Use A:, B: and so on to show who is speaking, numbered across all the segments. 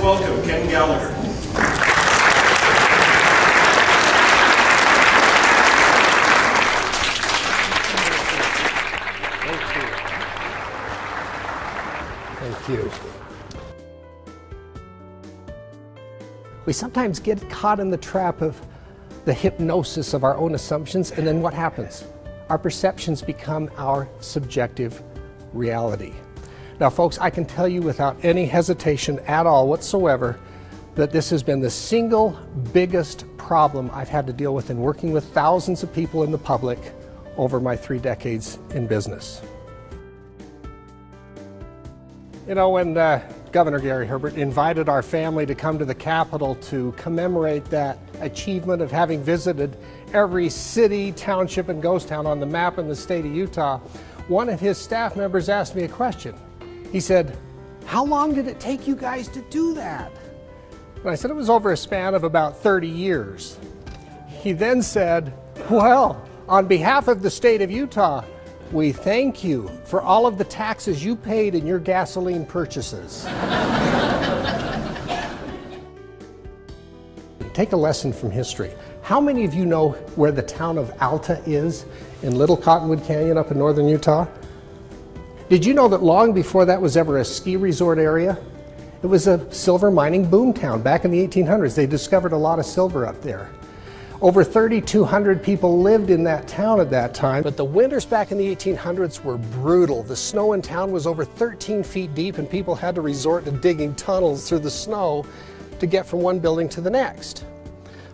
A: welcome Ken Gallacher.
B: Thank you. We sometimes get caught in the trap of the hypnosis of our own assumptions, and then what happens? Our perceptions become our subjective reality. Now, folks, I can tell you without any hesitation at all whatsoever that this has been the single biggest problem I've had to deal with in working with thousands of people in the public over my 3 decades in business. You know, when Governor Gary Herbert invited our family to come to the Capitol to commemorate that achievement of having visited every city, township, and ghost town on the map in the state of Utah, one of his staff members asked me a question. He said, "How long did it take you guys to do that?" And I said, "It was over a span of about 30 years. He then said, "Well, on behalf of the state of Utah, we thank you for all of the taxes you paid in your gasoline purchases." Take a lesson from history. How many of you know where the town of Alta is in Little Cottonwood Canyon up in northern Utah? Did you know that long before that was ever a ski resort area, it was a silver mining boom town? Back in the 1800s, they discovered a lot of silver up there. Over 3,200 people lived in that town at that time, but the winters back in the 1800s were brutal. The snow in town was over 13 feet deep, and people had to resort to digging tunnels through the snow to get from one building to the next.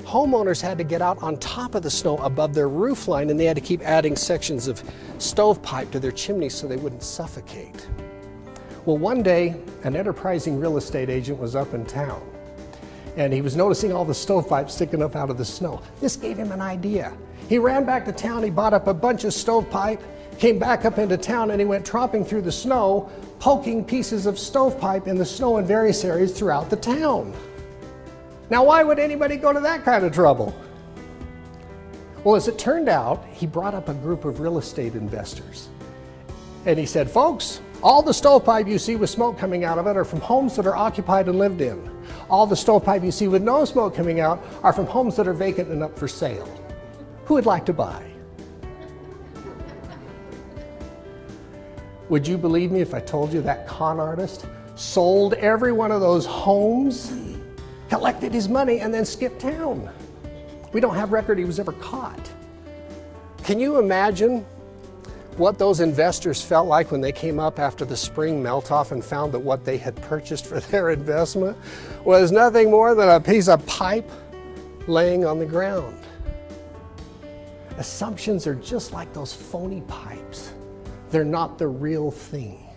B: Homeowners had to get out on top of the snow above their roof line, and they had to keep adding sections of stovepipe to their chimneys so they wouldn't suffocate. Well, one day, an enterprising real estate agent was up in town, and he was noticing all the stovepipes sticking up out of the snow. This gave him an idea. He ran back to town, he bought up a bunch of stovepipe, came back up into town, and he went tromping through the snow, poking pieces of stovepipe in the snow in various areas throughout the town. Now, why would anybody go to that kind of trouble? Well, as it turned out, he brought up a group of real estate investors. And he said, "Folks, all the stovepipe you see with smoke coming out of it are from homes that are occupied and lived in. All the stovepipe you see with no smoke coming out are from homes that are vacant and up for sale. Who would like to buy?" Would you believe me if I told you that con artist sold every one of those homes, collected his money, and then skipped town? We don't have record he was ever caught. Can you imagine what those investors felt like when they came up after the spring melt-off and found that what they had purchased for their investment was nothing more than a piece of pipe laying on the ground? Assumptions are just like those phony pipes. They're not the real thing.